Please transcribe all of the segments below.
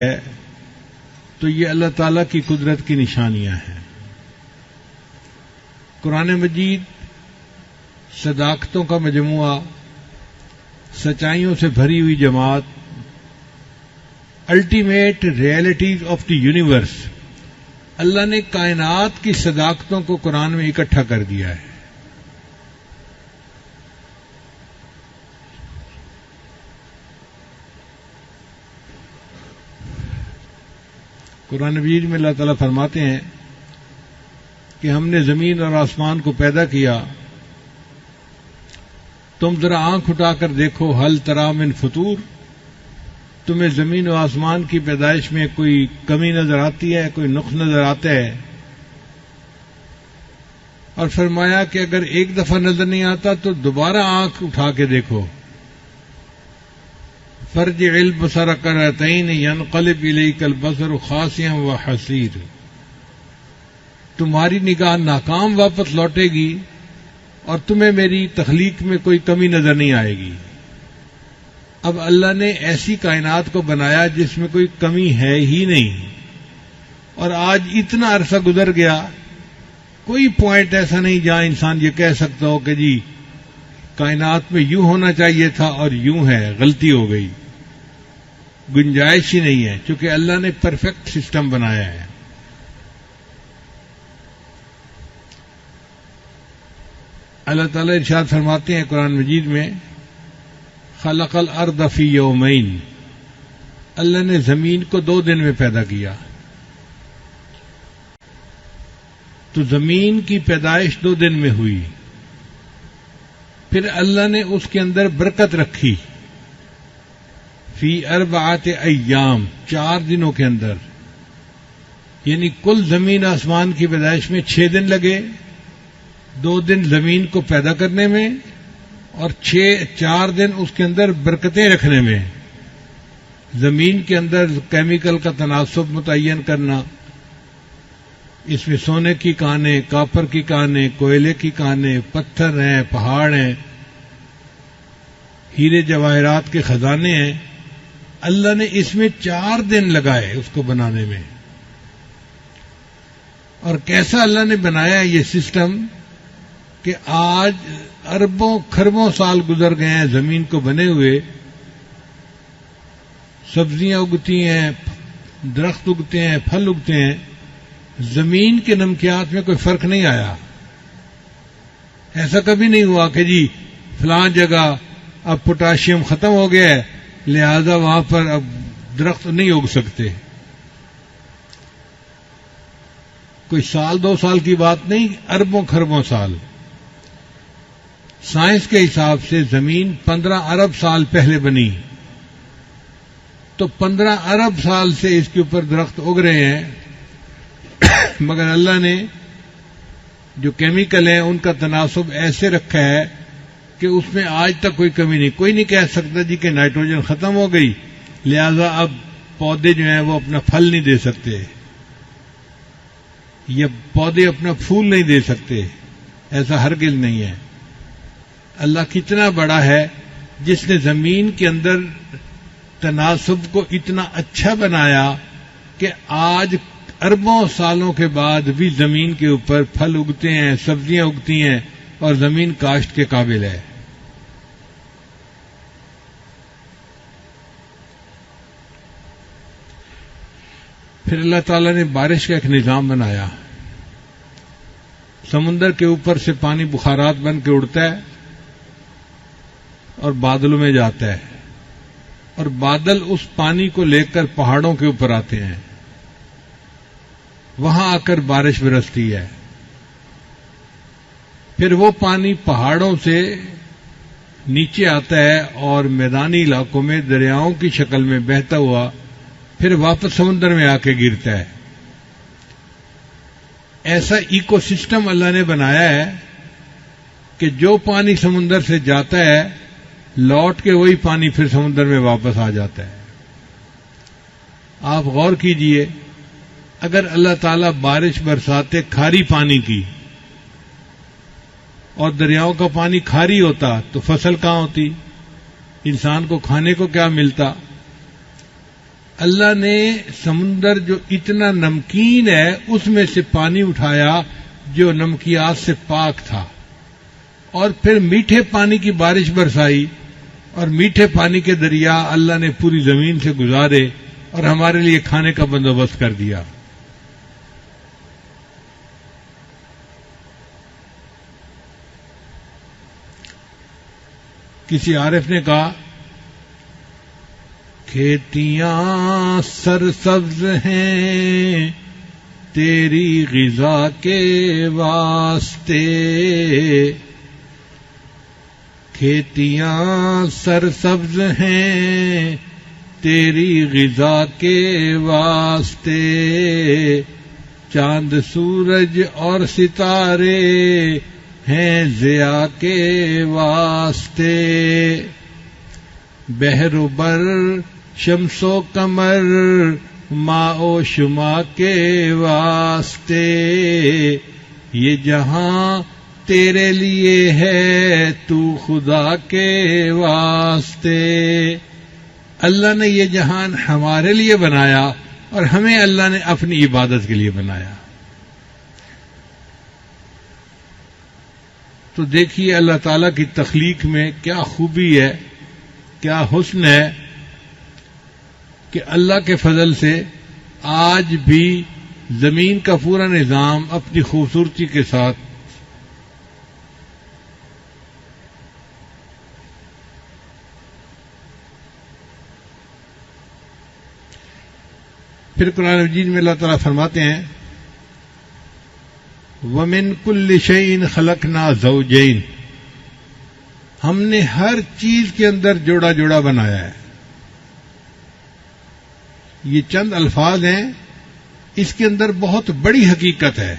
ہے تو یہ اللہ تعالیٰ کی قدرت کی نشانیاں ہیں۔ قرآن مجید صداقتوں کا مجموعہ، سچائیوں سے بھری ہوئی جماعت، ultimate realities of the universe, اللہ نے کائنات کی صداقتوں کو قرآن میں اکٹھا کر دیا ہے۔ قرآن مجید میں اللہ تعالیٰ فرماتے ہیں کہ ہم نے زمین اور آسمان کو پیدا کیا، تم ذرا آنکھ اٹھا کر دیکھو، ہل تری من فطور، تمہیں زمین و آسمان کی پیدائش میں کوئی کمی نظر آتی ہے، کوئی نقص نظر آتا ہے؟ اور فرمایا کہ اگر ایک دفعہ نظر نہیں آتا تو دوبارہ آنکھ اٹھا کے دیکھو، فرجع البصر کرتین ینقلب الیک البصر خاسئا وحسیر، تمہاری نگاہ ناکام واپس لوٹے گی اور تمہیں میری تخلیق میں کوئی کمی نظر نہیں آئے گی۔ اب اللہ نے ایسی کائنات کو بنایا جس میں کوئی کمی ہے ہی نہیں، اور آج اتنا عرصہ گزر گیا، کوئی پوائنٹ ایسا نہیں جہاں انسان یہ کہہ سکتا ہو کہ جی کائنات میں یوں ہونا چاہیے تھا اور یوں ہے، غلطی ہو گئی، گنجائش ہی نہیں ہے، چونکہ اللہ نے پرفیکٹ سسٹم بنایا ہے۔ اللہ تعالیٰ ارشاد فرماتے ہیں قرآن مجید میں، خلق الارض فی یومین، اللہ نے زمین کو 2 دن میں پیدا کیا۔ تو زمین کی پیدائش 2 دن میں ہوئی، پھر اللہ نے اس کے اندر برکت رکھی، فی 4 ایام، 4 دنوں کے اندر، یعنی کل زمین آسمان کی پیدائش میں 6 دن لگے، 2 دن زمین کو پیدا کرنے میں اور 4 دن اس کے اندر برکتیں رکھنے میں، زمین کے اندر کیمیکل کا تناسب متعین کرنا، اس میں سونے کی کانیں، کاپر کی کانیں، کوئلے کی کانیں، پتھر ہیں، پہاڑ ہیں، ہیرے جواہرات کے خزانے ہیں، اللہ نے اس میں 4 دن لگائے اس کو بنانے میں۔ اور کیسا اللہ نے بنایا یہ سسٹم کہ آج اربوں کھربوں سال گزر گئے ہیں زمین کو بنے ہوئے، سبزیاں اگتی ہیں، درخت اگتے ہیں، پھل اگتے ہیں، زمین کے نمکیات میں کوئی فرق نہیں آیا۔ ایسا کبھی نہیں ہوا کہ جی فلاں جگہ اب پوٹاشیم ختم ہو گیا ہے لہذا وہاں پر اب درخت نہیں اگ سکتے۔ کوئی 1-2 سال کی بات نہیں، اربوں کھربوں سال۔ سائنس کے حساب سے زمین 15 ارب سال پہلے بنی، تو 15 ارب سال سے اس کے اوپر درخت اگ رہے ہیں، مگر اللہ نے جو کیمیکل ہیں ان کا تناسب ایسے رکھا ہے کہ اس میں آج تک کوئی کمی نہیں۔ کوئی نہیں کہہ سکتا جی کہ نائٹروجن ختم ہو گئی لہذا اب پودے جو ہیں وہ اپنا پھل نہیں دے سکتے یا پودے اپنا پھول نہیں دے سکتے، ایسا ہرگز نہیں ہے۔ اللہ کتنا بڑا ہے جس نے زمین کے اندر تناسب کو اتنا اچھا بنایا کہ آج اربوں سالوں کے بعد بھی زمین کے اوپر پھل اگتے ہیں، سبزیاں اگتی ہیں اور زمین کاشت کے قابل ہے۔ پھر اللہ تعالیٰ نے بارش کا ایک نظام بنایا، سمندر کے اوپر سے پانی بخارات بن کے اڑتا ہے اور بادلوں میں جاتا ہے، اور بادل اس پانی کو لے کر پہاڑوں کے اوپر آتے ہیں، وہاں آ کر بارش برستی ہے۔ پھر وہ پانی پہاڑوں سے نیچے آتا ہے اور میدانی علاقوں میں دریاؤں کی شکل میں بہتا ہوا پھر واپس سمندر میں آ کے گرتا ہے۔ ایسا ایکو سسٹم اللہ نے بنایا ہے کہ جو پانی سمندر سے جاتا ہے لوٹ کے وہی پانی پھر سمندر میں واپس آ جاتا ہے۔ آپ غور کیجئے، اگر اللہ تعالیٰ بارش برساتے کھاری پانی کی اور دریاؤں کا پانی کھاری ہوتا تو فصل کہاں ہوتی، انسان کو کھانے کو کیا ملتا؟ اللہ نے سمندر جو اتنا نمکین ہے اس میں سے پانی اٹھایا جو نمکیات سے پاک تھا، اور پھر میٹھے پانی کی بارش برسائی، اور میٹھے پانی کے دریا اللہ نے پوری زمین سے گزارے اور ہمارے لیے کھانے کا بندوبست کر دیا۔ کسی عارف نے کہا کھیتیاں سرسبز ہیں تیری غذا کے واسطے، کھیتیاں سرسبز ہیں تیری غذا کے واسطے، چاند سورج اور ستارے ہیں ضیاء کے واسطے، بحر و بر شمس و قمر ماء و شما کے واسطے، یہ جہاں تیرے لیے ہے تو خدا کے واسطے۔ اللہ نے یہ جہان ہمارے لیے بنایا اور ہمیں اللہ نے اپنی عبادت کے لیے بنایا۔ تو دیکھیے اللہ تعالیٰ کی تخلیق میں کیا خوبی ہے، کیا حسن ہے کہ اللہ کے فضل سے آج بھی زمین کا پورا نظام اپنی خوبصورتی کے ساتھ پھر قرآن مجید میں اللہ تعالیٰ فرماتے ہیں وَمِن كُلِّ شَيْءٍ خَلَقْنَا زَوْجَيْنِ، ہم نے ہر چیز کے اندر جوڑا جوڑا بنایا ہے۔ یہ چند الفاظ ہیں، اس کے اندر بہت بڑی حقیقت ہے۔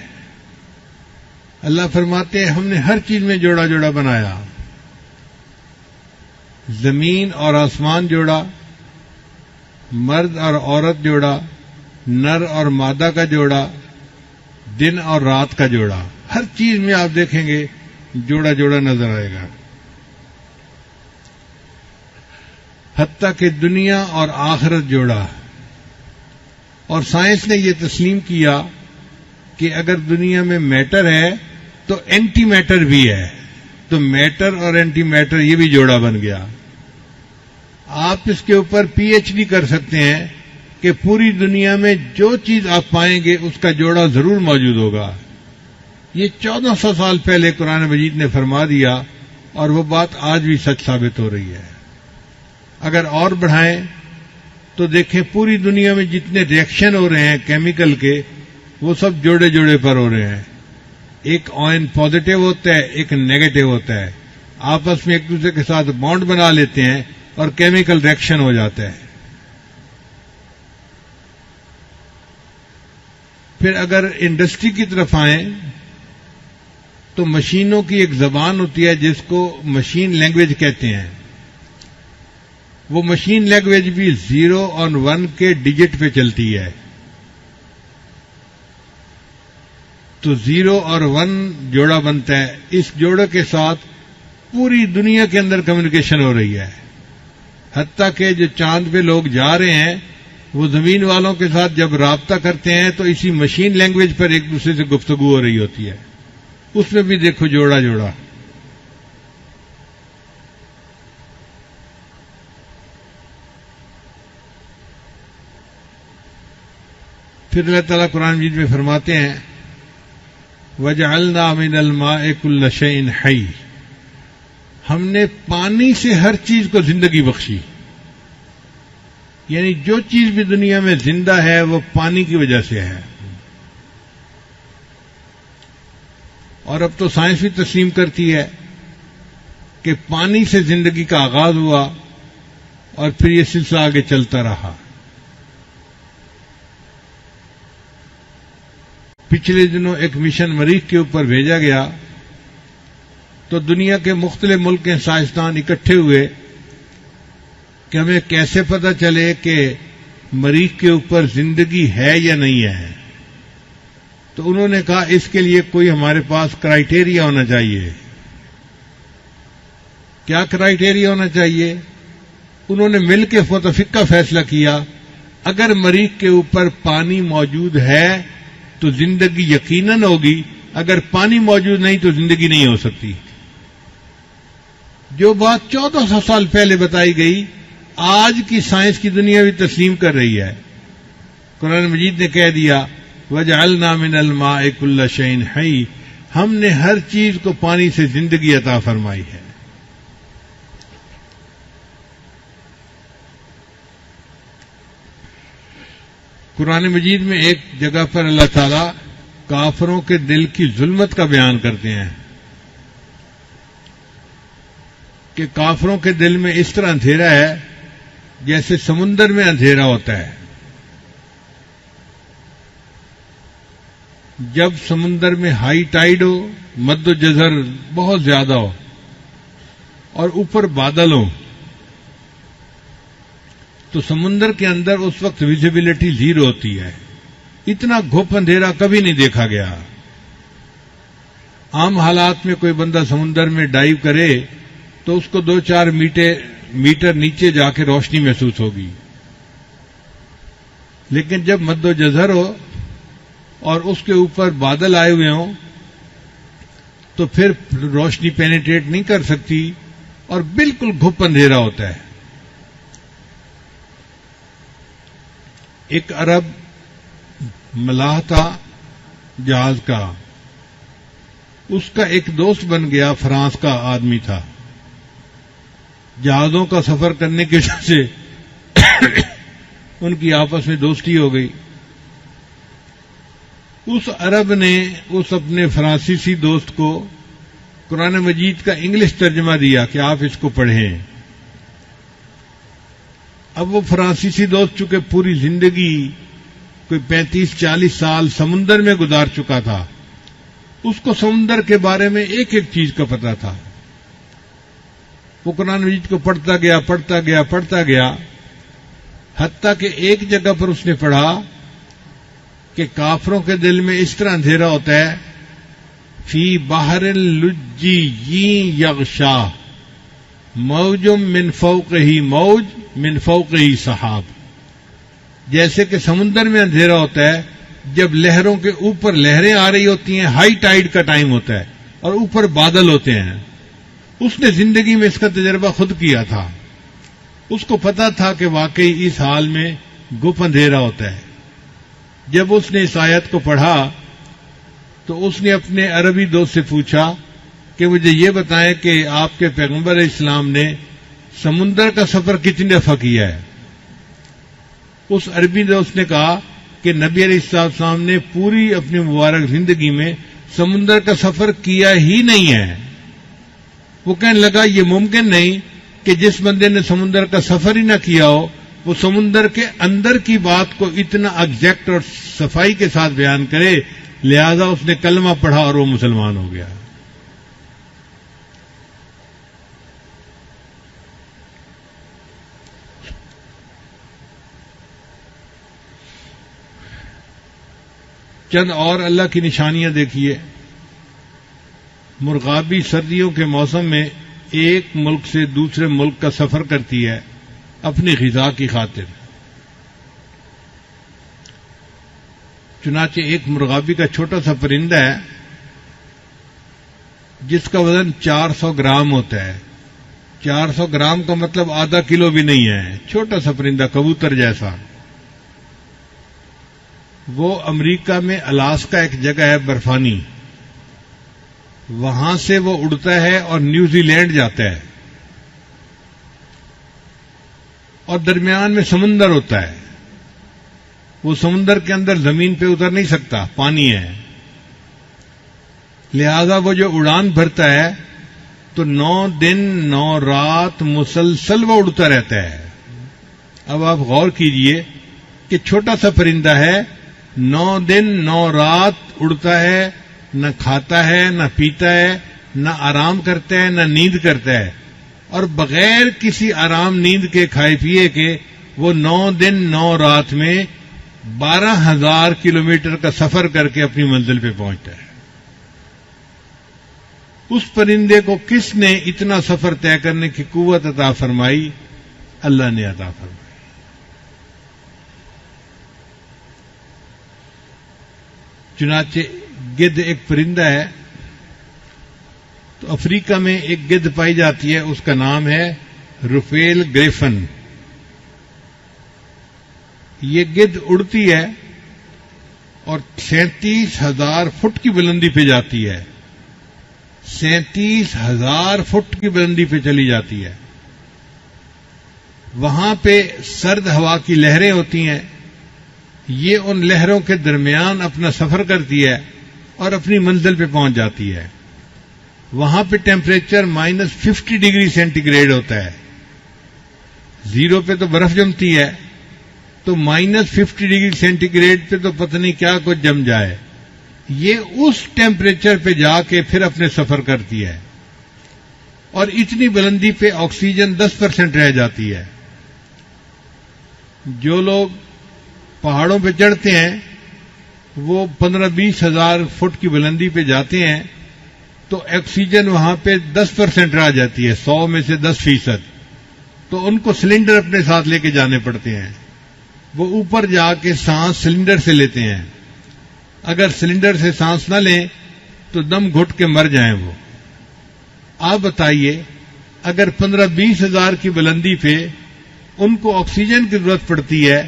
اللہ فرماتے ہیں ہم نے ہر چیز میں جوڑا جوڑا بنایا، زمین اور آسمان جوڑا، مرد اور عورت جوڑا، نر اور مادہ کا جوڑا، دن اور رات کا جوڑا، ہر چیز میں آپ دیکھیں گے جوڑا جوڑا نظر آئے گا۔ حتیٰ کہ دنیا اور آخرت جوڑا، اور سائنس نے یہ تسلیم کیا کہ اگر دنیا میں میٹر ہے تو اینٹی میٹر بھی ہے، تو میٹر اور اینٹی میٹر یہ بھی جوڑا بن گیا۔ آپ اس کے اوپر پی ایچ ڈی کر سکتے ہیں کہ پوری دنیا میں جو چیز آپ پائیں گے اس کا جوڑا ضرور موجود ہوگا۔ یہ 1400 سال پہلے قرآن مجید نے فرما دیا، اور وہ بات آج بھی سچ ثابت ہو رہی ہے۔ اگر اور بڑھائیں تو دیکھیں پوری دنیا میں جتنے ریئیکشن ہو رہے ہیں کیمیکل کے، وہ سب جوڑے جوڑے پر ہو رہے ہیں۔ ایک آئن پازیٹو ہوتا ہے، ایک نیگیٹو ہوتا ہے، آپس میں ایک دوسرے کے ساتھ بانڈ بنا لیتے ہیں اور کیمیکل ریئیکشن ہو جاتا ہے۔ پھر اگر انڈسٹری کی طرف آئیں تو مشینوں کی ایک زبان ہوتی ہے جس کو مشین لینگویج کہتے ہیں۔ وہ مشین لینگویج بھی 0 اور 1 کے ڈیجٹ پہ چلتی ہے، تو 0 اور 1 جوڑا بنتا ہے۔ اس جوڑے کے ساتھ پوری دنیا کے اندر کمیونیکیشن ہو رہی ہے، حتیٰ کہ جو چاند پہ لوگ جا رہے ہیں وہ زمین والوں کے ساتھ جب رابطہ کرتے ہیں تو اسی مشین لینگویج پر ایک دوسرے سے گفتگو ہو رہی ہوتی ہے۔ اس میں بھی دیکھو جوڑا جوڑا۔ پھر اللہ تعالیٰ قرآن مجید میں فرماتے ہیں وَجَعَلْنَا مِنَ الْمَاءِ كُلَّ شَيْءٍ حَيٍّ، ہم نے پانی سے ہر چیز کو زندگی بخشی، یعنی جو چیز بھی دنیا میں زندہ ہے وہ پانی کی وجہ سے ہے۔ اور اب تو سائنس بھی تسلیم کرتی ہے کہ پانی سے زندگی کا آغاز ہوا اور پھر یہ سلسلہ آگے چلتا رہا۔ پچھلے دنوں ایک مشن مریخ کے اوپر بھیجا گیا تو دنیا کے مختلف ملک کے سائنسدان اکٹھے ہوئے کہ ہمیں کیسے پتہ چلے کہ مریخ کے اوپر زندگی ہے یا نہیں ہے۔ تو انہوں نے کہا اس کے لیے کوئی ہمارے پاس کرائیٹیریا ہونا چاہیے۔ کیا کرائیٹیریا ہونا چاہیے؟ انہوں نے مل کے متفقہ فیصلہ کیا اگر مریخ کے اوپر پانی موجود ہے تو زندگی یقیناً ہوگی، اگر پانی موجود نہیں تو زندگی نہیں ہو سکتی۔ جو بات 1400 سال پہلے بتائی گئی آج کی سائنس کی دنیا بھی تسلیم کر رہی ہے۔ قرآن مجید نے کہہ دیا وَجَعَلْنَا مِنَ الْمَاءِ كُلَّ شَيْءٍ حَيٍّ، ہم نے ہر چیز کو پانی سے زندگی عطا فرمائی ہے۔ قرآن مجید میں ایک جگہ پر اللہ تعالیٰ کافروں کے دل کی ظلمت کا بیان کرتے ہیں کہ کافروں کے دل میں اس طرح اندھیرا ہے جیسے سمندر میں اندھیرا ہوتا ہے۔ جب سمندر میں ہائی ٹائیڈ ہو، مد و جزر بہت زیادہ ہو اور اوپر بادل ہو تو سمندر کے اندر اس وقت ویزیبلٹی زیرو ہوتی ہے۔ اتنا گھپ اندھیرا کبھی نہیں دیکھا گیا۔ عام حالات میں کوئی بندہ سمندر میں ڈائیو کرے تو اس کو 2-4 میٹر نیچے جا کے روشنی محسوس ہوگی، لیکن جب مد و جزر ہو اور اس کے اوپر بادل آئے ہوئے ہوں تو پھر روشنی پینیٹریٹ نہیں کر سکتی اور بالکل گھپ اندھیرا ہوتا ہے۔ ایک عرب ملاح تھا جہاز کا، اس کا ایک دوست بن گیا، فرانس کا آدمی تھا۔ جہازوں کا سفر کرنے کی وجہ سے ان کی آپس میں دوستی ہو گئی۔ اس عرب نے اس اپنے فرانسیسی دوست کو قرآن مجید کا انگلش ترجمہ دیا کہ آپ اس کو پڑھیں۔ اب وہ فرانسیسی دوست چونکہ پوری زندگی کوئی 35-40 سال سمندر میں گزار چکا تھا، اس کو سمندر کے بارے میں ایک ایک چیز کا پتہ تھا۔ وہ قرآن مجید کو پڑھتا گیا حتیٰ کہ ایک جگہ پر اس نے پڑھا کہ کافروں کے دل میں اس طرح اندھیرا ہوتا ہے فی بحر لجی یغشا موج من فوقہ موج من فوقہ سحاب، جیسے کہ سمندر میں اندھیرا ہوتا ہے جب لہروں کے اوپر لہریں آ رہی ہوتی ہیں، ہائی ٹائیڈ کا ٹائم ہوتا ہے اور اوپر بادل ہوتے ہیں۔ اس نے زندگی میں اس کا تجربہ خود کیا تھا، اس کو پتا تھا کہ واقعی اس حال میں گپ اندھیرا ہوتا ہے۔ جب اس نے اس آیت کو پڑھا تو اس نے اپنے عربی دوست سے پوچھا کہ مجھے یہ بتائیں کہ آپ کے پیغمبر اسلام نے سمندر کا سفر کتنی دفعہ کیا ہے؟ اس عربی دوست نے کہا کہ نبی علیہ السلام نے پوری اپنی مبارک زندگی میں سمندر کا سفر کیا ہی نہیں ہے۔ وہ کہنے لگا یہ ممکن نہیں کہ جس بندے نے سمندر کا سفر ہی نہ کیا ہو وہ سمندر کے اندر کی بات کو اتنا ایگزیکٹ اور صفائی کے ساتھ بیان کرے، لہذا اس نے کلمہ پڑھا اور وہ مسلمان ہو گیا۔ چند اور اللہ کی نشانیاں دیکھیے۔ مرغابی سردیوں کے موسم میں ایک ملک سے دوسرے ملک کا سفر کرتی ہے اپنی غذا کی خاطر۔ چنانچہ ایک مرغابی کا چھوٹا سا پرندہ ہے جس کا وزن 400 گرام ہوتا ہے۔ 400 گرام کا مطلب آدھا کلو بھی نہیں ہے، چھوٹا سا پرندہ کبوتر جیسا۔ وہ امریکہ میں الاسکا ایک جگہ ہے برفانی، وہاں سے وہ اڑتا ہے اور نیوزی لینڈ جاتا ہے، اور درمیان میں سمندر ہوتا ہے۔ وہ سمندر کے اندر زمین پہ اتر نہیں سکتا، پانی ہے، لہذا وہ جو اڑان بھرتا ہے تو 9 دن 9 رات مسلسل وہ اڑتا رہتا ہے۔ اب آپ غور کیجئے کہ چھوٹا سا پرندہ ہے، 9 دن 9 رات اڑتا ہے، نہ کھاتا ہے نہ پیتا ہے نہ آرام کرتا ہے نہ نیند کرتا ہے، اور بغیر کسی آرام نیند کے کھائے پیے کے وہ 9 دن 9 رات میں 12,000 کلومیٹر کا سفر کر کے اپنی منزل پہ پہنچتا ہے۔ اس پرندے کو کس نے اتنا سفر طے کرنے کی قوت عطا فرمائی؟ اللہ نے عطا فرمائی۔ چنانچہ گدھ ایک پرندہ ہے، تو افریقہ میں ایک گدھ پائی جاتی ہے، اس کا نام ہے رفیل گریفن۔ یہ گدھ اڑتی ہے اور 37,000 فٹ کی بلندی پہ جاتی ہے، 37,000 فٹ کی بلندی پہ چلی جاتی ہے۔ وہاں پہ سرد ہوا کی لہریں ہوتی ہیں، یہ ان لہروں کے درمیان اپنا سفر کرتی ہے اور اپنی منزل پہ پہنچ جاتی ہے۔ وہاں پہ ٹیمپریچر -50 ڈگری سینٹی گریڈ ہوتا ہے، 0 پہ تو برف جمتی ہے، تو -50 ڈگری سینٹی گریڈ پہ تو پتہ نہیں کیا کچھ جم جائے۔ یہ اس ٹیمپریچر پہ جا کے پھر اپنے سفر کرتی ہے، اور اتنی بلندی پہ آکسیجن 10% رہ جاتی ہے۔ جو لوگ پہاڑوں پہ چڑھتے ہیں وہ 15-20 ہزار فٹ کی بلندی پہ جاتے ہیں، تو آکسیجن وہاں پہ 10% رہ جاتی ہے، 100 میں سے 10%، تو ان کو سلنڈر اپنے ساتھ لے کے جانے پڑتے ہیں۔ وہ اوپر جا کے سانس سلنڈر سے لیتے ہیں، اگر سلنڈر سے سانس نہ لیں تو دم گھٹ کے مر جائیں وہ۔ آپ بتائیے، اگر 15-20 ہزار کی بلندی پہ ان کو آکسیجن کی ضرورت پڑتی ہے،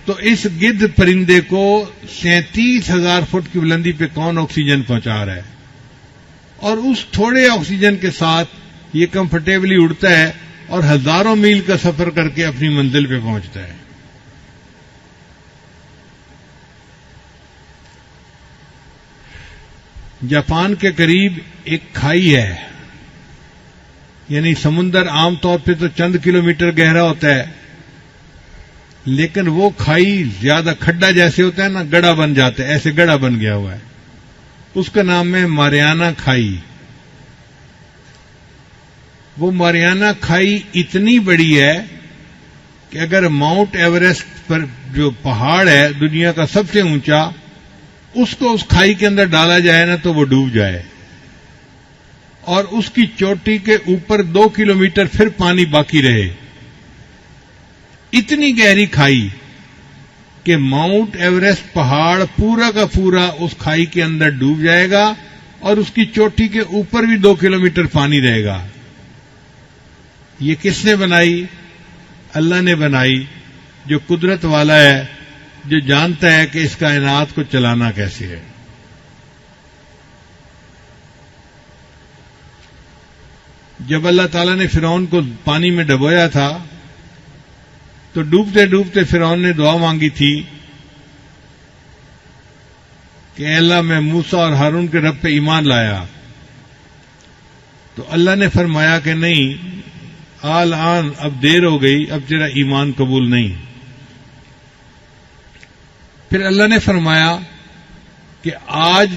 تو اس گدھ پرندے کو 37,000 فٹ کی بلندی پہ کون آکسیجن پہنچا رہا ہے؟ اور اس تھوڑے آکسیجن کے ساتھ یہ کمفرٹیبلی اڑتا ہے اور ہزاروں میل کا سفر کر کے اپنی منزل پہ پہنچتا ہے۔ جاپان کے قریب ایک کھائی ہے، یعنی سمندر عام طور پہ تو چند کلومیٹر گہرا ہوتا ہے، لیکن وہ کھائی زیادہ کھڈا جیسے ہوتا ہے نا، گڑھا بن جاتا ہے، ایسے گڑھا بن گیا ہوا ہے، اس کا نام ہے ماریانا کھائی۔ وہ ماریانا کھائی اتنی بڑی ہے کہ اگر ماؤنٹ ایوریسٹ پر جو پہاڑ ہے دنیا کا سب سے اونچا، اس کو اس کھائی کے اندر ڈالا جائے نا تو وہ ڈوب جائے، اور اس کی چوٹی کے اوپر 2 کلومیٹر پھر پانی باقی رہے۔ اتنی گہری کھائی کہ ماؤنٹ ایوریسٹ پہاڑ پورا کا پورا اس کھائی کے اندر ڈوب جائے گا، اور اس کی چوٹی کے اوپر بھی 2 کلومیٹر پانی رہے گا۔ یہ کس نے بنائی؟ اللہ نے بنائی، جو قدرت والا ہے، جو جانتا ہے کہ اس کائنات کو چلانا کیسے ہے۔ جب اللہ تعالیٰ نے فرعون کو پانی میں ڈبویا تھا تو ڈوبتے ڈوبتے فرعون نے دعا مانگی تھی کہ اے اللہ میں موسیٰ اور ہارون کے رب پہ ایمان لایا، تو اللہ نے فرمایا کہ نہیں، آن اب دیر ہو گئی، اب تیرا ایمان قبول نہیں۔ پھر اللہ نے فرمایا کہ آج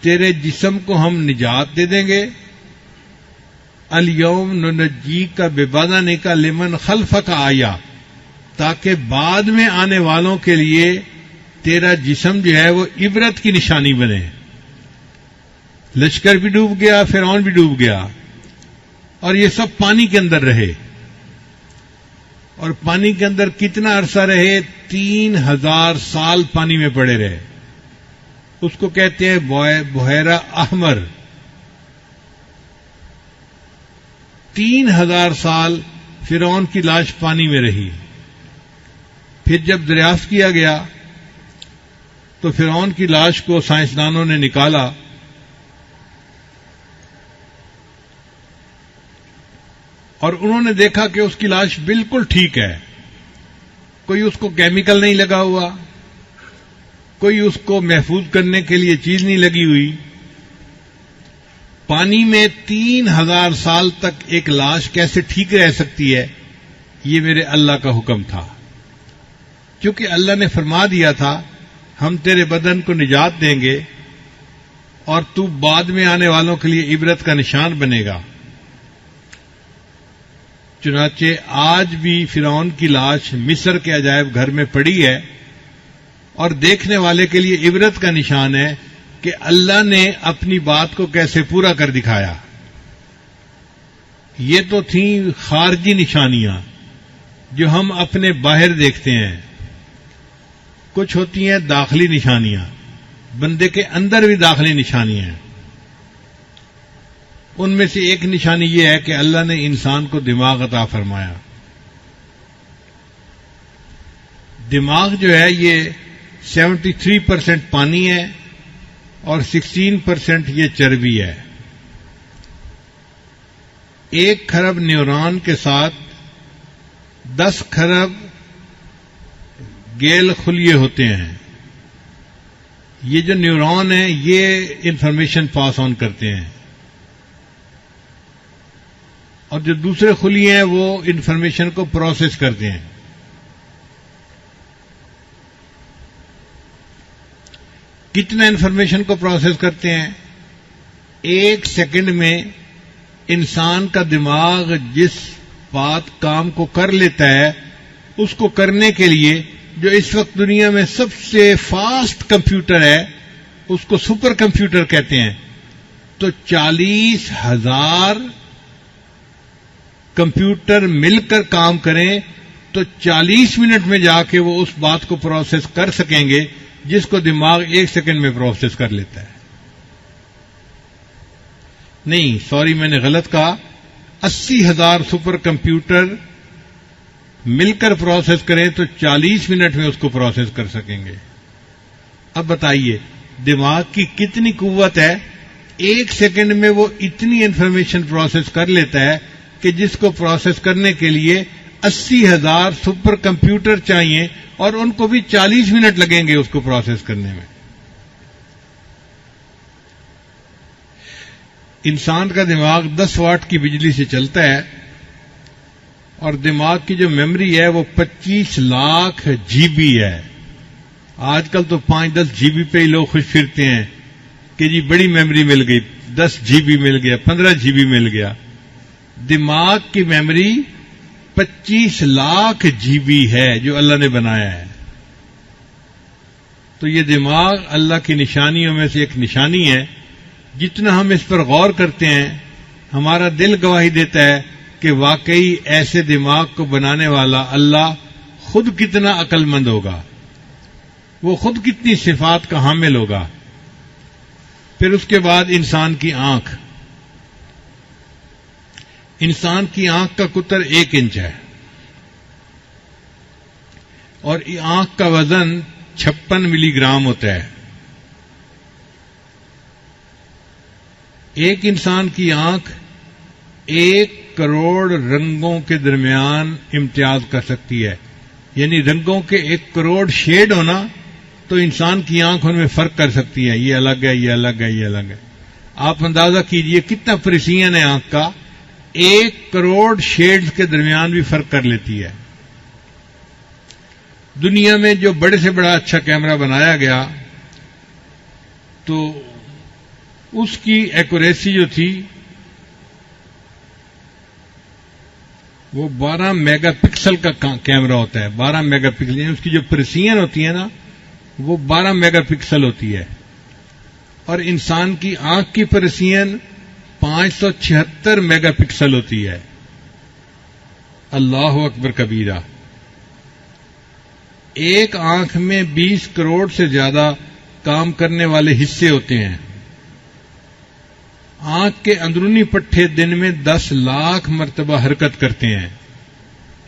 تیرے جسم کو ہم نجات دے دیں گے، الیوم ننجیک ببدنک لمن خلفک آیا، تاکہ بعد میں آنے والوں کے لیے تیرا جسم جو ہے وہ عبرت کی نشانی بنے۔ لشکر بھی ڈوب گیا، فرعون بھی ڈوب گیا، اور یہ سب پانی کے اندر رہے۔ اور پانی کے اندر کتنا عرصہ رہے؟ 3,000 سال پانی میں پڑے رہے۔ اس کو کہتے ہیں بحیرہ احمر۔ 3,000 سال فرعون کی لاش پانی میں رہی۔ پھر جب دریافت کیا گیا تو فرعون کی لاش کو سائنسدانوں نے نکالا، اور انہوں نے دیکھا کہ اس کی لاش بالکل ٹھیک ہے، کوئی اس کو کیمیکل نہیں لگا ہوا، کوئی اس کو محفوظ کرنے کے لیے چیز نہیں لگی ہوئی۔ پانی میں 3,000 سال تک ایک لاش کیسے ٹھیک رہ سکتی ہے؟ یہ میرے اللہ کا حکم تھا، کیونکہ اللہ نے فرما دیا تھا ہم تیرے بدن کو نجات دیں گے اور تو بعد میں آنے والوں کے لیے عبرت کا نشان بنے گا۔ چنانچہ آج بھی فرعون کی لاش مصر کے عجائب گھر میں پڑی ہے، اور دیکھنے والے کے لیے عبرت کا نشان ہے کہ اللہ نے اپنی بات کو کیسے پورا کر دکھایا۔ یہ تو تھیں خارجی نشانیاں جو ہم اپنے باہر دیکھتے ہیں، کچھ ہوتی ہیں داخلی نشانیاں بندے کے اندر بھی داخلی نشانیاں ہیں. ان میں سے ایک نشانی یہ ہے کہ اللہ نے انسان کو دماغ عطا فرمایا. دماغ جو ہے یہ 73% پانی ہے اور 16% یہ چربی ہے. 1 کھرب نیورون کے ساتھ 10 کھرب گیل خلیے ہوتے ہیں. یہ جو نیورون ہیں یہ انفارمیشن پاس آن کرتے ہیں اور جو دوسرے خلیے ہیں وہ انفارمیشن کو پروسیس کرتے ہیں. کتنا انفارمیشن کو پروسیس کرتے ہیں؟ 1 سیکنڈ میں انسان کا دماغ جس بات کام کو کر لیتا ہے اس کو کرنے کے لیے جو اس وقت دنیا میں سب سے فاسٹ کمپیوٹر ہے اس کو سپر کمپیوٹر کہتے ہیں. تو 40,000 کمپیوٹر مل کر کام کریں تو 40 منٹ میں جا کے وہ اس بات کو پروسیس کر سکیں گے جس کو دماغ 1 سیکنڈ میں پروسیس کر لیتا ہے. نہیں سوری میں نے غلط کہا. 80,000 سپر کمپیوٹر مل کر پروسیس کریں تو 40 منٹ میں اس کو پروسیس کر سکیں گے. اب بتائیے دماغ کی کتنی قوت ہے؟ 1 سیکنڈ میں وہ اتنی انفارمیشن پروسیس کر لیتا ہے کہ جس کو پروسیس کرنے کے لیے 80,000 سپر کمپیوٹر چاہیے اور ان کو بھی 40 منٹ لگیں گے اس کو پروسیس کرنے میں. انسان کا دماغ 10 واٹ کی بجلی سے چلتا ہے اور دماغ کی جو میموری ہے وہ 25 لاکھ جی بی ہے. آج کل تو 5-10 جی بی پہ ہی لوگ خوش پھرتے ہیں کہ جی بڑی میموری مل گئی، 10 جی بی مل گیا، 15 جی بی مل گیا. دماغ کی میموری 25 لاکھ جی بی ہے جو اللہ نے بنایا ہے. تو یہ دماغ اللہ کی نشانیوں میں سے ایک نشانی ہے. جتنا ہم اس پر غور کرتے ہیں ہمارا دل گواہی دیتا ہے کہ واقعی ایسے دماغ کو بنانے والا اللہ خود کتنا عقل مند ہوگا، وہ خود کتنی صفات کا حامل ہوگا. پھر اس کے بعد انسان کی آنکھ. انسان کی آنکھ کا قطر 1 انچ ہے اور آنکھ کا وزن 56 ملی گرام ہوتا ہے. ایک انسان کی آنکھ 1 کروڑ رنگوں کے درمیان امتیاز کر سکتی ہے. یعنی رنگوں کے 1 کروڑ شیڈ ہونا تو انسان کی آنکھ ان میں فرق کر سکتی ہے، یہ الگ ہے، یہ الگ ہے، یہ الگ ہے. آپ اندازہ کیجئے کتنا پریسیژن ہے آنکھ کا. 1 کروڑ شیڈز کے درمیان بھی فرق کر لیتی ہے. دنیا میں جو بڑے سے بڑا اچھا کیمرہ بنایا گیا تو اس کی ایکوریسی جو تھی وہ 12 میگا پکسل کا کیمرہ ہوتا ہے. 12 میگا پکسل یعنی اس کی جو پریسیژن ہوتی ہے نا وہ 12 میگا پکسل ہوتی ہے. اور انسان کی آنکھ کی پریسیژن 576 میگا پکسل ہوتی ہے. اللہ اکبر کبیرہ. ایک آنکھ میں 20 کروڑ سے زیادہ کام کرنے والے حصے ہوتے ہیں. آنکھ کے اندرونی پٹھے دن میں 10 لاکھ مرتبہ حرکت کرتے ہیں.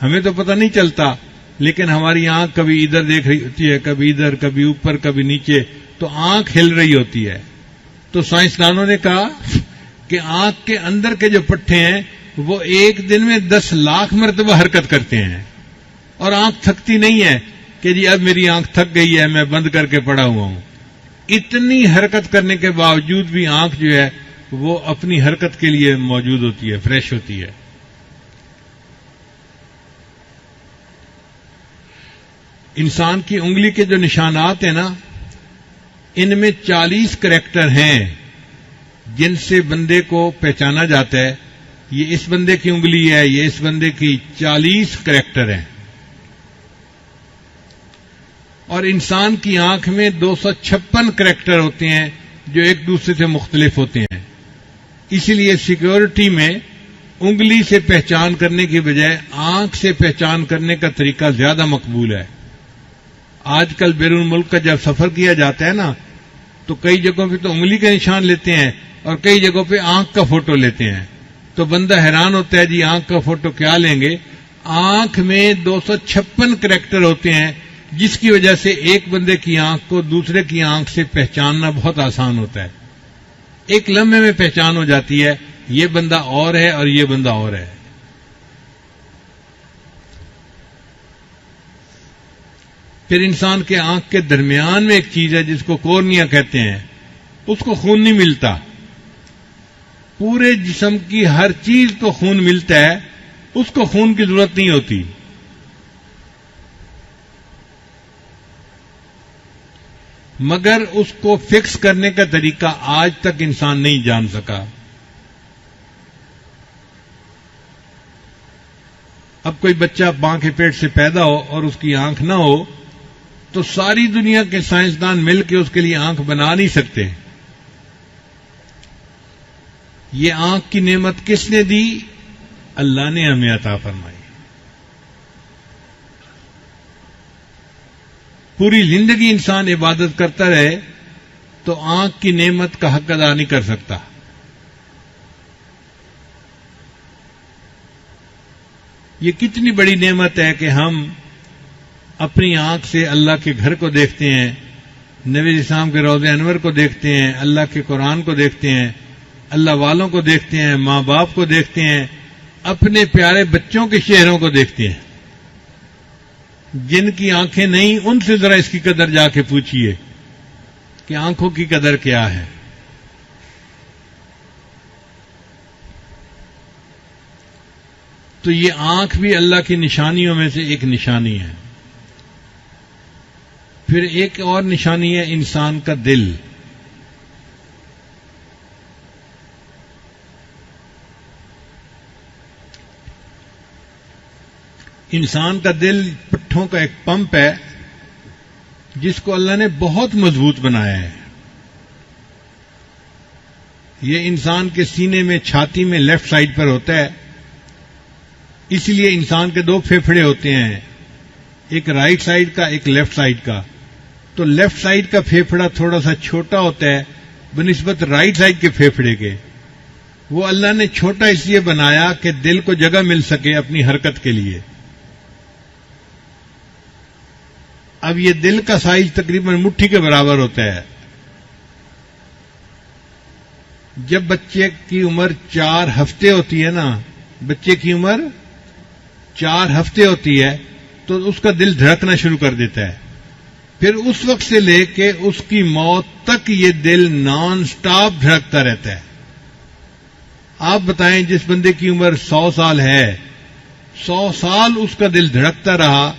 ہمیں تو پتہ نہیں چلتا لیکن ہماری آنکھ کبھی ادھر دیکھ رہی ہوتی ہے، کبھی ادھر، کبھی اوپر، کبھی نیچے، تو آنکھ ہل رہی ہوتی ہے. تو سائنسدانوں نے کہا کہ آنکھ کے اندر کے جو پٹھے ہیں وہ ایک دن میں 10 لاکھ مرتبہ حرکت کرتے ہیں اور آنکھ تھکتی نہیں ہے کہ جی اب میری آنکھ تھک گئی ہے میں بند کر کے پڑا ہوا ہوں. اتنی حرکت کرنے کے باوجود بھی آنکھ جو ہے وہ اپنی حرکت کے لیے موجود ہوتی ہے، فریش ہوتی ہے. انسان کی انگلی کے جو نشانات ہیں نا ان میں 40 کریکٹر ہیں جن سے بندے کو پہچانا جاتا ہے. یہ اس بندے کی انگلی ہے، یہ اس بندے کی 40 کریکٹر ہیں. اور انسان کی آنکھ میں 256 کریکٹر ہوتے ہیں جو ایک دوسرے سے مختلف ہوتے ہیں. اسی لیے سیکیورٹی میں انگلی سے پہچان کرنے کی بجائے آنکھ سے پہچان کرنے کا طریقہ زیادہ مقبول ہے. آج کل بیرون ملک کا جب سفر کیا جاتا ہے نا تو کئی جگہوں پہ تو انگلی کا نشان لیتے ہیں اور کئی جگہوں پہ آنکھ کا فوٹو لیتے ہیں. تو بندہ حیران ہوتا ہے جی آنکھ کا فوٹو کیا لیں گے؟ آنکھ میں 256 کریکٹر ہوتے ہیں جس کی وجہ سے ایک بندے کی آنکھ کو دوسرے کی آنکھ سے پہچاننا بہت آسان ہوتا ہے. ایک لمحے میں پہچان ہو جاتی ہے یہ بندہ اور ہے اور یہ بندہ اور ہے. پھر انسان کے آنکھ کے درمیان میں ایک چیز ہے جس کو کورنیا کہتے ہیں، اس کو خون نہیں ملتا. پورے جسم کی ہر چیز کو خون ملتا ہے، اس کو خون کی ضرورت نہیں ہوتی. مگر اس کو فکس کرنے کا طریقہ آج تک انسان نہیں جان سکا. اب کوئی بچہ ماں کے پیٹ سے پیدا ہو اور اس کی آنکھ نہ ہو تو ساری دنیا کے سائنسدان مل کے اس کے لیے آنکھ بنا نہیں سکتے. یہ آنکھ کی نعمت کس نے دی؟ اللہ نے ہمیں عطا فرمائی. پوری زندگی انسان عبادت کرتا رہے تو آنکھ کی نعمت کا حق ادا نہیں کر سکتا. یہ کتنی بڑی نعمت ہے کہ ہم اپنی آنکھ سے اللہ کے گھر کو دیکھتے ہیں، نبی اسلام کے روضہ انور کو دیکھتے ہیں، اللہ کے قرآن کو دیکھتے ہیں، اللہ والوں کو دیکھتے ہیں، ماں باپ کو دیکھتے ہیں، اپنے پیارے بچوں کے چہروں کو دیکھتے ہیں. جن کی آنکھیں نہیں ان سے ذرا اس کی قدر جا کے پوچھیے کہ آنکھوں کی قدر کیا ہے. تو یہ آنکھ بھی اللہ کی نشانیوں میں سے ایک نشانی ہے. پھر ایک اور نشانی ہے انسان کا دل. انسان کا دل پٹھوں کا ایک پمپ ہے جس کو اللہ نے بہت مضبوط بنایا ہے. یہ انسان کے سینے میں چھاتی میں لیفٹ سائڈ پر ہوتا ہے. اس لیے انسان کے 2 پھیپھڑے ہوتے ہیں، ایک رائٹ سائڈ کا ایک لیفٹ سائڈ کا. تو لیفٹ سائڈ کا پھیپھڑا تھوڑا سا چھوٹا ہوتا ہے بنسبت رائٹ سائڈ کے پھیپھڑے کے. وہ اللہ نے چھوٹا اس لیے بنایا کہ دل کو جگہ مل سکے اپنی حرکت کے لیے. اب یہ دل کا سائز تقریباً مٹھی کے برابر ہوتا ہے. جب بچے کی عمر 4 ہفتے ہوتی ہے نا، بچے کی عمر 4 ہفتے ہوتی ہے تو اس کا دل دھڑکنا شروع کر دیتا ہے. پھر اس وقت سے لے کے اس کی موت تک یہ دل نان سٹاپ دھڑکتا رہتا ہے. آپ بتائیں جس بندے کی عمر 100 سال ہے، 100 سال اس کا دل دھڑکتا رہا،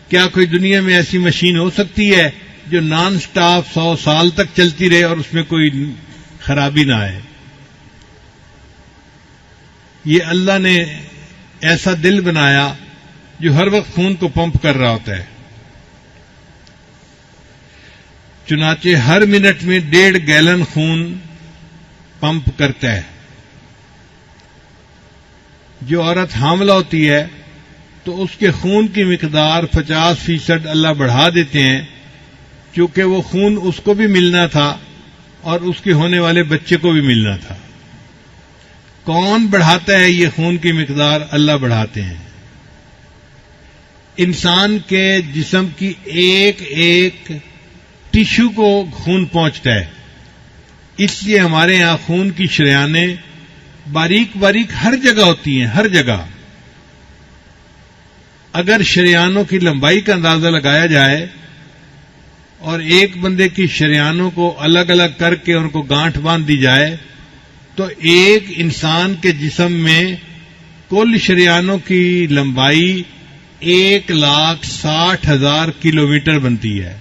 کیا کوئی دنیا میں ایسی مشین ہو سکتی ہے جو نان سٹاپ 100 سال تک چلتی رہے اور اس میں کوئی خرابی نہ آئے؟ یہ اللہ نے ایسا دل بنایا جو ہر وقت خون کو پمپ کر رہا ہوتا ہے. چنانچہ ہر منٹ میں 1.5 گیلن خون پمپ کرتا ہے. جو عورت حاملہ ہوتی ہے تو اس کے خون کی مقدار 50% اللہ بڑھا دیتے ہیں، کیونکہ وہ خون اس کو بھی ملنا تھا اور اس کے ہونے والے بچے کو بھی ملنا تھا. کون بڑھاتا ہے یہ خون کی مقدار؟ اللہ بڑھاتے ہیں. انسان کے جسم کی ایک ایک ٹیشو کو خون پہنچتا ہے. اس لیے ہمارے یہاں خون کی شریانیں باریک باریک ہر جگہ ہوتی ہیں، ہر جگہ. اگر شریانوں کی لمبائی کا اندازہ لگایا جائے اور ایک بندے کی شریانوں کو الگ الگ کر کے ان کو گانٹھ باندھ دی جائے تو ایک انسان کے جسم میں کل شریانوں کی لمبائی 1,60,000 کلومیٹر بنتی ہے.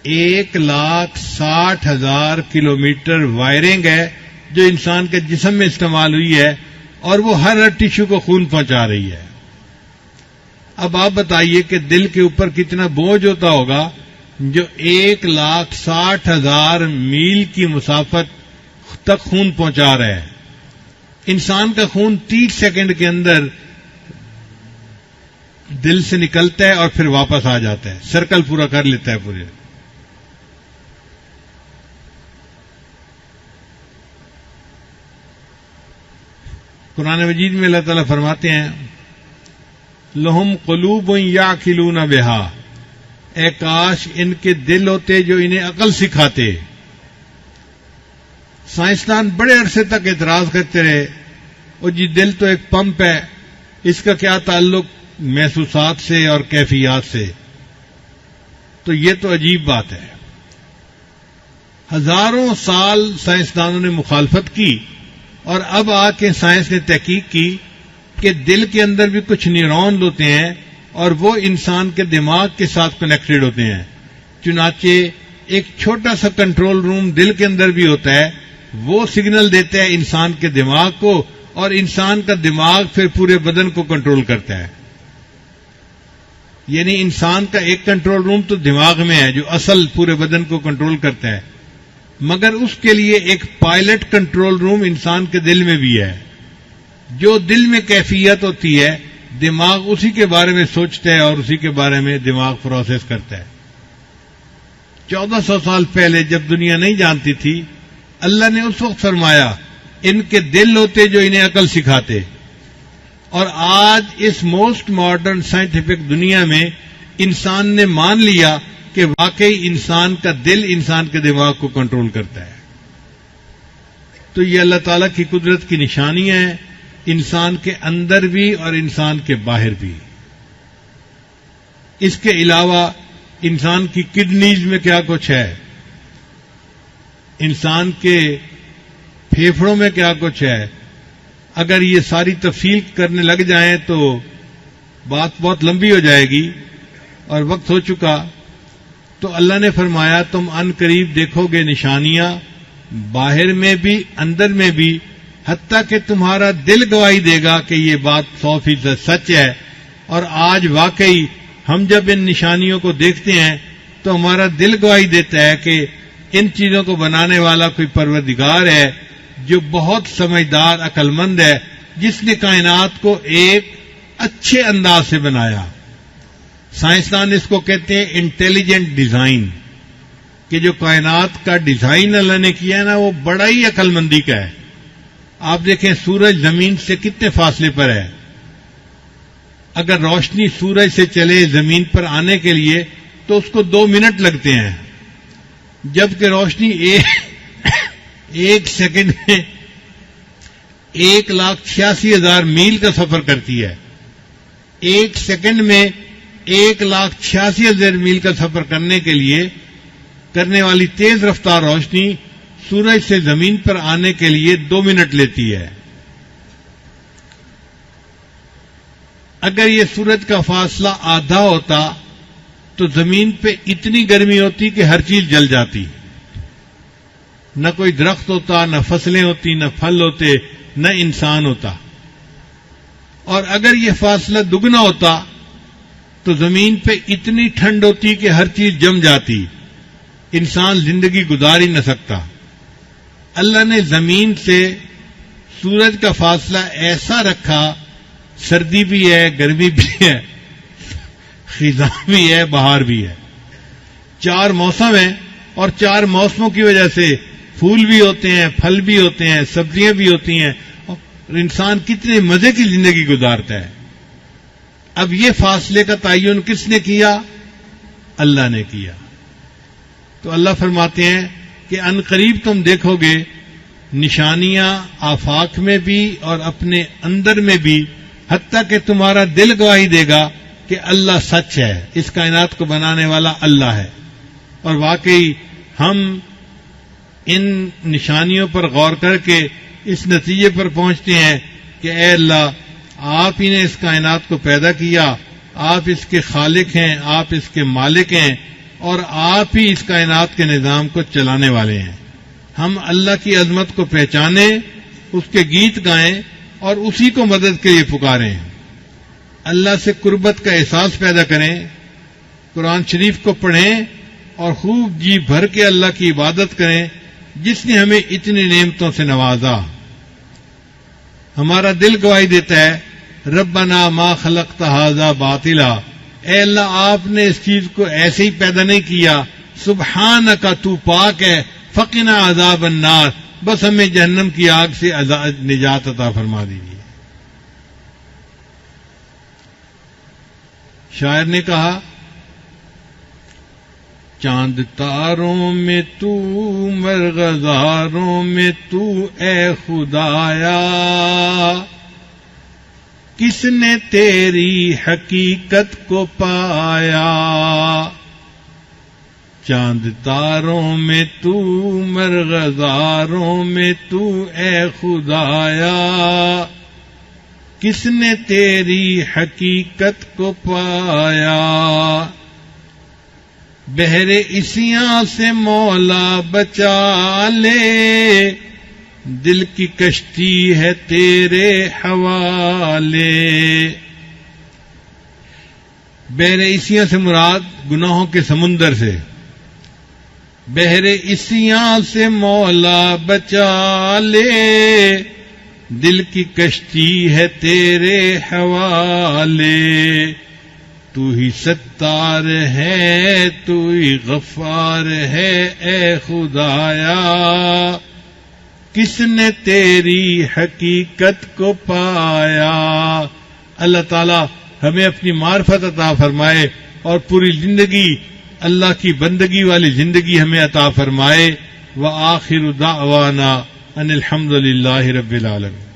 1,60,000 کلومیٹر وائرنگ ہے جو انسان کے جسم میں استعمال ہوئی ہے اور وہ ہر ٹیشو کو خون پہنچا رہی ہے. اب آپ بتائیے کہ دل کے اوپر کتنا بوجھ ہوتا ہوگا جو 1,60,000 میل کی مسافت تک خون پہنچا رہا ہے. انسان کا خون 30 سیکنڈ کے اندر دل سے نکلتا ہے اور پھر واپس آ جاتا ہے، سرکل پورا کر لیتا ہے پورے. قرآن مجید میں اللہ تعالیٰ فرماتے ہیں لہم قلوب یعقلون بہا، اے کاش ان کے دل ہوتے جو انہیں عقل سکھاتے. سائنسدان بڑے عرصے تک اعتراض کرتے رہے اور جی دل تو ایک پمپ ہے، اس کا کیا تعلق محسوسات سے اور کیفیات سے. تو یہ تو عجیب بات ہے. ہزاروں سال سائنسدانوں نے مخالفت کی اور اب آ کے سائنس نے تحقیق کی کہ دل کے اندر بھی کچھ نیورونز ہوتے ہیں اور وہ انسان کے دماغ کے ساتھ کنیکٹڈ ہوتے ہیں. چنانچہ ایک چھوٹا سا کنٹرول روم دل کے اندر بھی ہوتا ہے، وہ سگنل دیتا ہے انسان کے دماغ کو اور انسان کا دماغ پھر پورے بدن کو کنٹرول کرتا ہے. یعنی انسان کا ایک کنٹرول روم تو دماغ میں ہے جو اصل پورے بدن کو کنٹرول کرتا ہے، مگر اس کے لیے ایک پائلٹ کنٹرول روم انسان کے دل میں بھی ہے. جو دل میں کیفیت ہوتی ہے دماغ اسی کے بارے میں سوچتا ہے اور اسی کے بارے میں دماغ پروسیس کرتا ہے. 1400 سال پہلے جب دنیا نہیں جانتی تھی، اللہ نے اس وقت فرمایا ان کے دل ہوتے جو انہیں عقل سکھاتے. اور آج اس موسٹ ماڈرن سائنٹیفک دنیا میں انسان نے مان لیا کہ واقعی انسان کا دل انسان کے دماغ کو کنٹرول کرتا ہے. تو یہ اللہ تعالیٰ کی قدرت کی نشانیاں ہیں، انسان کے اندر بھی اور انسان کے باہر بھی. اس کے علاوہ انسان کی کڈنیز میں کیا کچھ ہے، انسان کے پھیپھڑوں میں کیا کچھ ہے. اگر یہ ساری تفصیل کرنے لگ جائیں تو بات بہت لمبی ہو جائے گی اور وقت ہو چکا. تو اللہ نے فرمایا تم ان قریب دیکھو گے نشانیاں باہر میں بھی اندر میں بھی، حتیٰ کہ تمہارا دل گواہی دے گا کہ یہ بات 100% سچ ہے. اور آج واقعی ہم جب ان نشانیوں کو دیکھتے ہیں تو ہمارا دل گواہی دیتا ہے کہ ان چیزوں کو بنانے والا کوئی پروردگار ہے جو بہت سمجھدار عقل مند ہے، جس نے کائنات کو ایک اچھے انداز سے بنایا. سائنسدان اس کو کہتے ہیں انٹیلیجنٹ ڈیزائن، کہ جو کائنات کا ڈیزائن اللہ نے کیا ہے نا وہ بڑا ہی عقل مندی کا ہے. آپ دیکھیں سورج زمین سے کتنے فاصلے پر ہے. اگر روشنی سورج سے چلے زمین پر آنے کے لیے تو اس کو 2 منٹ لگتے ہیں، جبکہ روشنی ایک سیکنڈ میں 1,86,000 میل کا سفر کرتی ہے. ایک سیکنڈ میں 1,86,000 میل کا سفر کرنے کے لیے کرنے والی تیز رفتار روشنی سورج سے زمین پر آنے کے لیے 2 منٹ لیتی ہے. اگر یہ سورج کا فاصلہ آدھا ہوتا تو زمین پہ اتنی گرمی ہوتی کہ ہر چیز جل جاتی. نہ کوئی درخت ہوتا، نہ فصلیں ہوتی، نہ پھل ہوتے، نہ انسان ہوتا. اور اگر یہ فاصلہ دگنا ہوتا تو زمین پہ اتنی ٹھنڈ ہوتی کہ ہر چیز جم جاتی، انسان زندگی گزار ہی نہ سکتا. اللہ نے زمین سے سورج کا فاصلہ ایسا رکھا، سردی بھی ہے، گرمی بھی ہے، خزاں بھی ہے، بہار بھی ہے. 4 موسم ہیں اور 4 موسموں کی وجہ سے پھول بھی ہوتے ہیں، پھل بھی ہوتے ہیں، سبزیاں بھی ہوتی ہیں، اور انسان کتنے مزے کی زندگی گزارتا ہے. اب یہ فاصلے کا تعین کس نے کیا؟ اللہ نے کیا. تو اللہ فرماتے ہیں کہ ان قریب تم دیکھو گے نشانیاں آفاق میں بھی اور اپنے اندر میں بھی، حتیٰ کہ تمہارا دل گواہی دے گا کہ اللہ سچ ہے، اس کائنات کو بنانے والا اللہ ہے. اور واقعی ہم ان نشانیوں پر غور کر کے اس نتیجے پر پہنچتے ہیں کہ اے اللہ، آپ ہی نے اس کائنات کو پیدا کیا، آپ اس کے خالق ہیں، آپ اس کے مالک ہیں، اور آپ ہی اس کائنات کے نظام کو چلانے والے ہیں. ہم اللہ کی عظمت کو پہچانیں، اس کے گیت گائیں اور اسی کو مدد کے لیے پکاریں. اللہ سے قربت کا احساس پیدا کریں، قرآن شریف کو پڑھیں اور خوب جی بھر کے اللہ کی عبادت کریں جس نے ہمیں اتنی نعمتوں سے نوازا. ہمارا دل گواہی دیتا ہے ربنا ما خلقت ھذا باطلا، اے اللہ آپ نے اس چیز کو ایسے ہی پیدا نہیں کیا، سبحانک تو پاک ہے، فقنا عذاب النار، بس ہمیں جہنم کی آگ سے نجات عطا فرما دیجیے. شاعر نے کہا چاند تاروں میں تو مرغزاروں میں تو اے خدایا کس نے تیری حقیقت کو پایا چاند تاروں میں تو مرغزاروں میں تو اے خدایا کس نے تیری حقیقت کو پایا بحر عصیاں سے مولا بچا لے دل کی کشتی ہے تیرے حوالے بحر عصیاں سے مراد گناہوں کے سمندر سے بحر عصیاں سے مولا بچا لے دل کی کشتی ہے تیرے حوالے تو ہی ستار ہے تو ہی غفار ہے اے خدایا کس نے تیری حقیقت کو پایا اللہ تعالی ہمیں اپنی معرفت عطا فرمائے اور پوری زندگی اللہ کی بندگی والی زندگی ہمیں عطا فرمائے وآخر دعوانا ان الحمد للہ رب العالمین